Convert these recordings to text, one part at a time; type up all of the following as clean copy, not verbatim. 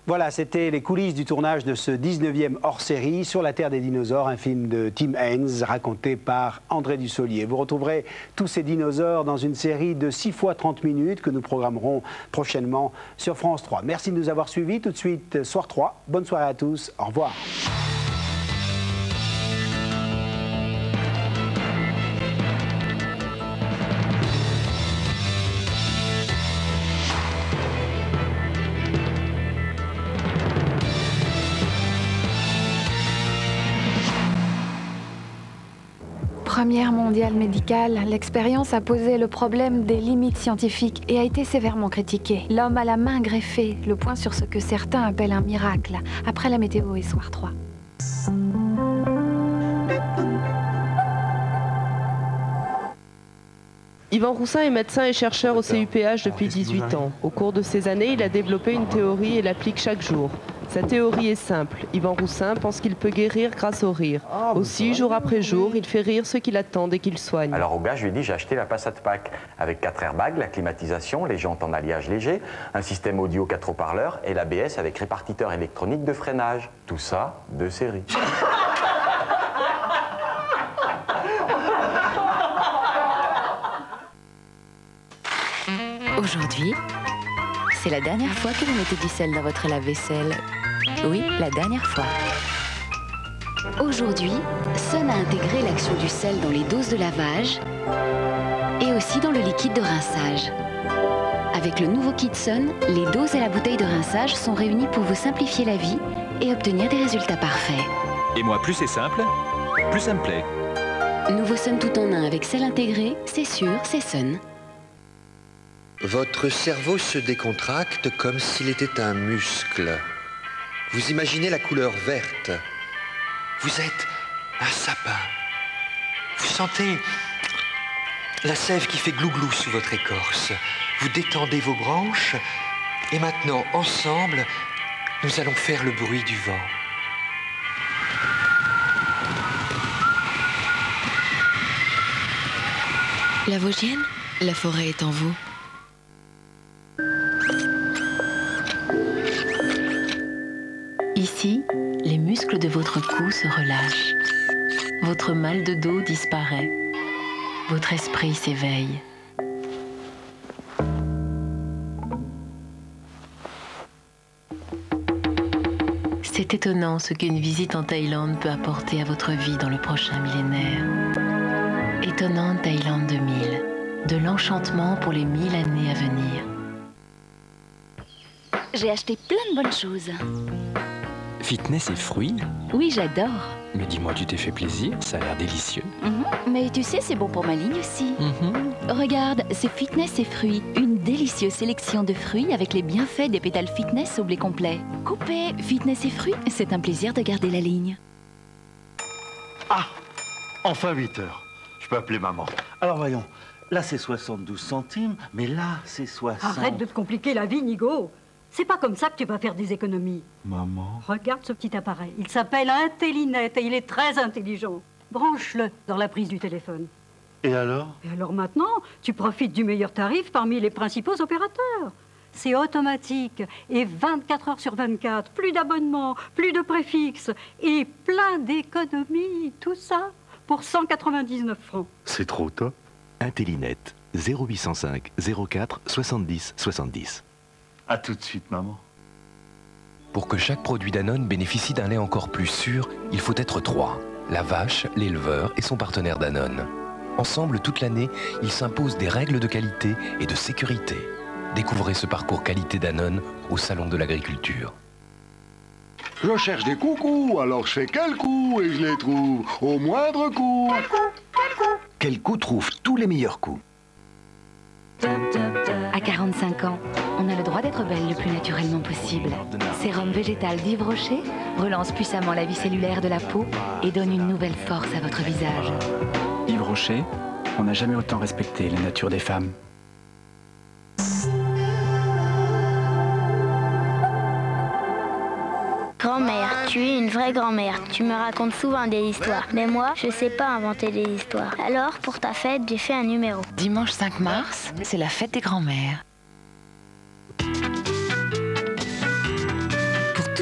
Voilà, c'était les coulisses du tournage de ce 19e hors-série Sur la Terre des dinosaures, un film de Tim Haines raconté par André Dussolier. Vous retrouverez tous ces dinosaures dans une série de 6 fois 30 minutes que nous programmerons prochainement sur France 3. Merci de nous avoir suivis. Tout de suite, Soir 3. Bonne soirée à tous. Au revoir. Première mondiale médicale, l'expérience a posé le problème des limites scientifiques et a été sévèrement critiquée. L'homme à la main greffée, le point sur ce que certains appellent un miracle, après la météo et Soir 3. Yvan Roussin est médecin et chercheur au CUPH depuis 18 ans. Au cours de ces années, il a développé une théorie et l'applique chaque jour. Sa théorie est simple. Yvan Roussin pense qu'il peut guérir grâce au rire. Aussi, jour après jour, il fait rire ceux qui l'attendent et qu'il soigne. Alors au gars, je lui ai dit, j'ai acheté la Passat Pack avec 4 airbags, la climatisation, les jantes en alliage léger, un système audio 4 haut-parleurs et l'ABS avec répartiteur électronique de freinage. Tout ça de série. Aujourd'hui, c'est la dernière fois que vous mettez du sel dans votre lave-vaisselle. Oui, la dernière fois. Aujourd'hui, Sun a intégré l'action du sel dans les doses de lavage et aussi dans le liquide de rinçage. Avec le nouveau kit Sun, les doses et la bouteille de rinçage sont réunies pour vous simplifier la vie et obtenir des résultats parfaits. Et moi, plus c'est simple, plus ça me plaît. Nouveau Sun tout en un avec sel intégré, c'est sûr, c'est Sun. Votre cerveau se décontracte comme s'il était un muscle. Vous imaginez la couleur verte. Vous êtes un sapin. Vous sentez la sève qui fait glouglou sous votre écorce. Vous détendez vos branches. Et maintenant, ensemble, nous allons faire le bruit du vent. La Vosgienne, la forêt est en vous. Ici, les muscles de votre cou se relâchent. Votre mal de dos disparaît. Votre esprit s'éveille. C'est étonnant ce qu'une visite en Thaïlande peut apporter à votre vie dans le prochain millénaire. Étonnante Thaïlande 2000, de l'enchantement pour les 1000 années à venir. J'ai acheté plein de bonnes choses. Fitness et fruits? Oui, j'adore. Mais dis-moi, tu t'es fait plaisir, ça a l'air délicieux. Mais tu sais, c'est bon pour ma ligne aussi. Regarde, c'est Fitness et fruits. Une délicieuse sélection de fruits avec les bienfaits des pétales fitness au blé complet. Coupé, Fitness et fruits, c'est un plaisir de garder la ligne. Ah, enfin 8 heures. Je peux appeler maman. Alors voyons, là c'est 72 centimes, mais là c'est 60... Arrête de te compliquer la vie, Nigo. C'est pas comme ça que tu vas faire des économies. Maman... Regarde ce petit appareil. Il s'appelle Intellinet et il est très intelligent. Branche-le dans la prise du téléphone. Et alors? Et alors maintenant, tu profites du meilleur tarif parmi les principaux opérateurs. C'est automatique et 24 heures sur 24. Plus d'abonnements, plus de préfixes et plein d'économies. Tout ça pour 199 francs. C'est trop top. Intellinet, 0805 04 70 70. À tout de suite, maman. Pour que chaque produit Danone bénéficie d'un lait encore plus sûr, il faut être 3. La vache, l'éleveur et son partenaire Danone. Ensemble, toute l'année, ils s'imposent des règles de qualité et de sécurité. Découvrez ce parcours qualité Danone au Salon de l'Agriculture. Je cherche des coucous, alors je fais quel coup et je les trouve au moindre coût. Quel coup trouve tous les meilleurs coups? À 45 ans, on a le droit d'être belle le plus naturellement possible. Sérum végétal d'Yves Rocher relance puissamment la vie cellulaire de la peau et donne une nouvelle force à votre visage. Yves Rocher, on n'a jamais autant respecté la nature des femmes. Grand-mère, tu es une vraie grand-mère. Tu me racontes souvent des histoires. Mais moi, je sais pas inventer des histoires. Alors, pour ta fête, j'ai fait un numéro. Dimanche 5 mars, c'est la fête des grands-mères.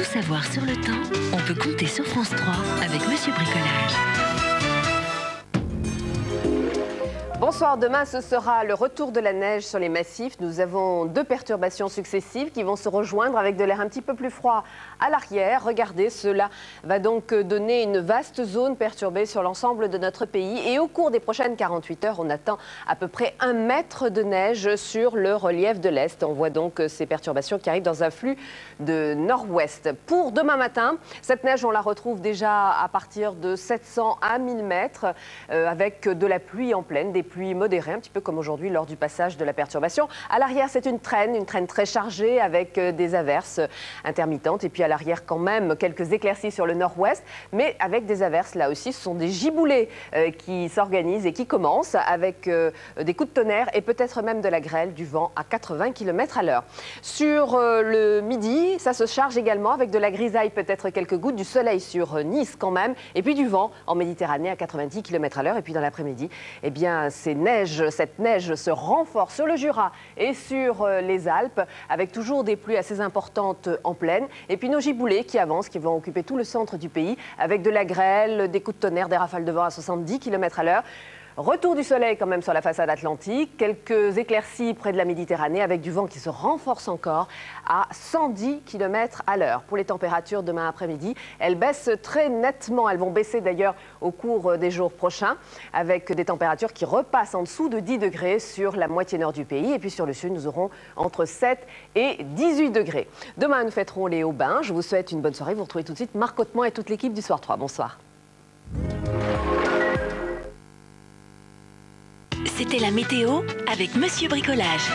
savoir sur le temps, on peut compter sur France 3 avec Monsieur Bricolage. Bonsoir, demain ce sera le retour de la neige sur les massifs. Nous avons 2 perturbations successives qui vont se rejoindre avec de l'air un petit peu plus froid à l'arrière. Regardez, cela va donc donner une vaste zone perturbée sur l'ensemble de notre pays. Et au cours des prochaines 48 heures, on attend à peu près 1 mètre de neige sur le relief de l'Est. On voit donc ces perturbations qui arrivent dans un flux de nord-ouest. Pour demain matin, cette neige, on la retrouve déjà à partir de 700 à 1000 mètres avec de la pluie en pleine, des pluies modérées, un petit peu comme aujourd'hui lors du passage de la perturbation. À l'arrière, c'est une traîne très chargée avec des averses intermittentes. Et puis à l'arrière, quand même, quelques éclaircies sur le nord-ouest, mais avec des averses là aussi. Ce sont des giboulées qui s'organisent et qui commencent avec des coups de tonnerre et peut-être même de la grêle, du vent à 80 km à l'heure. Sur le midi, ça se charge également avec de la grisaille, peut-être quelques gouttes, du soleil sur Nice quand même, et puis du vent en Méditerranée à 90 km à l'heure. Et puis dans l'après-midi, eh bien, cette neige se renforce sur le Jura et sur les Alpes, avec toujours des pluies assez importantes en plaine. Et puis nos giboulées qui avancent, qui vont occuper tout le centre du pays, avec de la grêle, des coups de tonnerre, des rafales de vent à 70 km à l'heure. Retour du soleil quand même sur la façade atlantique, quelques éclaircies près de la Méditerranée avec du vent qui se renforce encore à 110 km à l'heure. Pour les températures demain après-midi, elles baissent très nettement. Elles vont baisser d'ailleurs au cours des jours prochains avec des températures qui repassent en dessous de 10 degrés sur la moitié nord du pays. Et puis sur le sud, nous aurons entre 7 et 18 degrés. Demain, nous fêterons les Hauts-Bains. Je vous souhaite une bonne soirée. Vous retrouvez tout de suite Marc Hautement et toute l'équipe du Soir 3. Bonsoir. C'était la météo avec Monsieur Bricolage.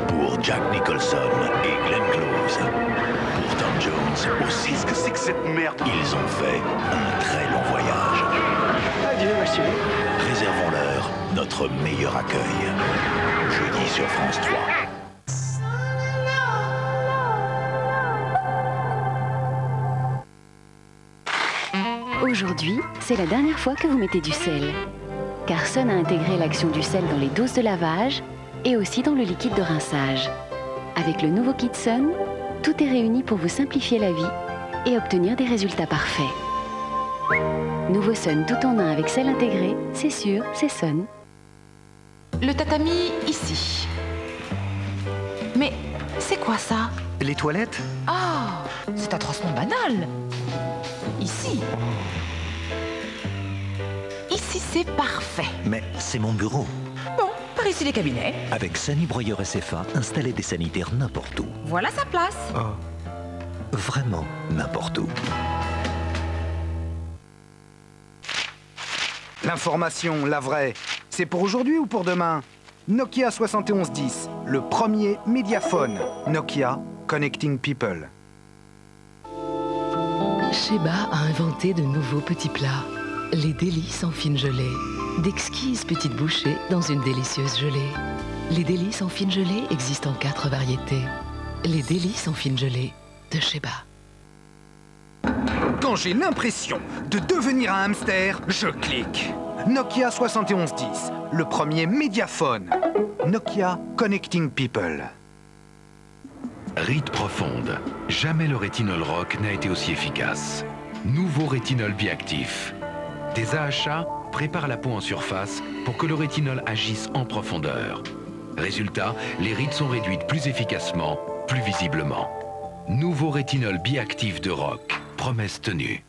Pour Jack Nicholson et Glenn Close, pour Tom Jones aussi. Qu'est-ce que c'est que cette merde? Ils ont fait un très long voyage. Adieu, monsieur. Réservons-leur notre meilleur accueil. Jeudi sur France 3. Aujourd'hui, c'est la dernière fois que vous mettez du sel. Car Sun a intégré l'action du sel dans les doses de lavage et aussi dans le liquide de rinçage. Avec le nouveau kit Sun, tout est réuni pour vous simplifier la vie et obtenir des résultats parfaits. Nouveau Sun tout en un avec sel intégré, c'est sûr, c'est Sun. Le tatami ici. Mais c'est quoi ça? Les toilettes? Ah, c'est atrocement banal. Ici. Ici, c'est parfait. Mais c'est mon bureau. Bon, par ici les cabinets. Avec Sani Broyeur SFA, installez des sanitaires n'importe où. Voilà sa place. Oh. Vraiment n'importe où. L'information, la vraie, c'est pour aujourd'hui ou pour demain? Nokia 7110, le premier médiaphone. Nokia Connecting People. Sheba a inventé de nouveaux petits plats. Les délices en fine gelée. D'exquises petites bouchées dans une délicieuse gelée. Les délices en fine gelée existent en 4 variétés. Les délices en fine gelée de Sheba. Quand j'ai l'impression de devenir un hamster, je clique. Nokia 7110, le premier médiaphone. Nokia Connecting People. Ride profonde. Jamais le rétinol Rock n'a été aussi efficace. Nouveau rétinol biactif. Des AHA préparent la peau en surface pour que le rétinol agisse en profondeur. Résultat, les rides sont réduites plus efficacement, plus visiblement. Nouveau rétinol biactif de Rock. Promesse tenue.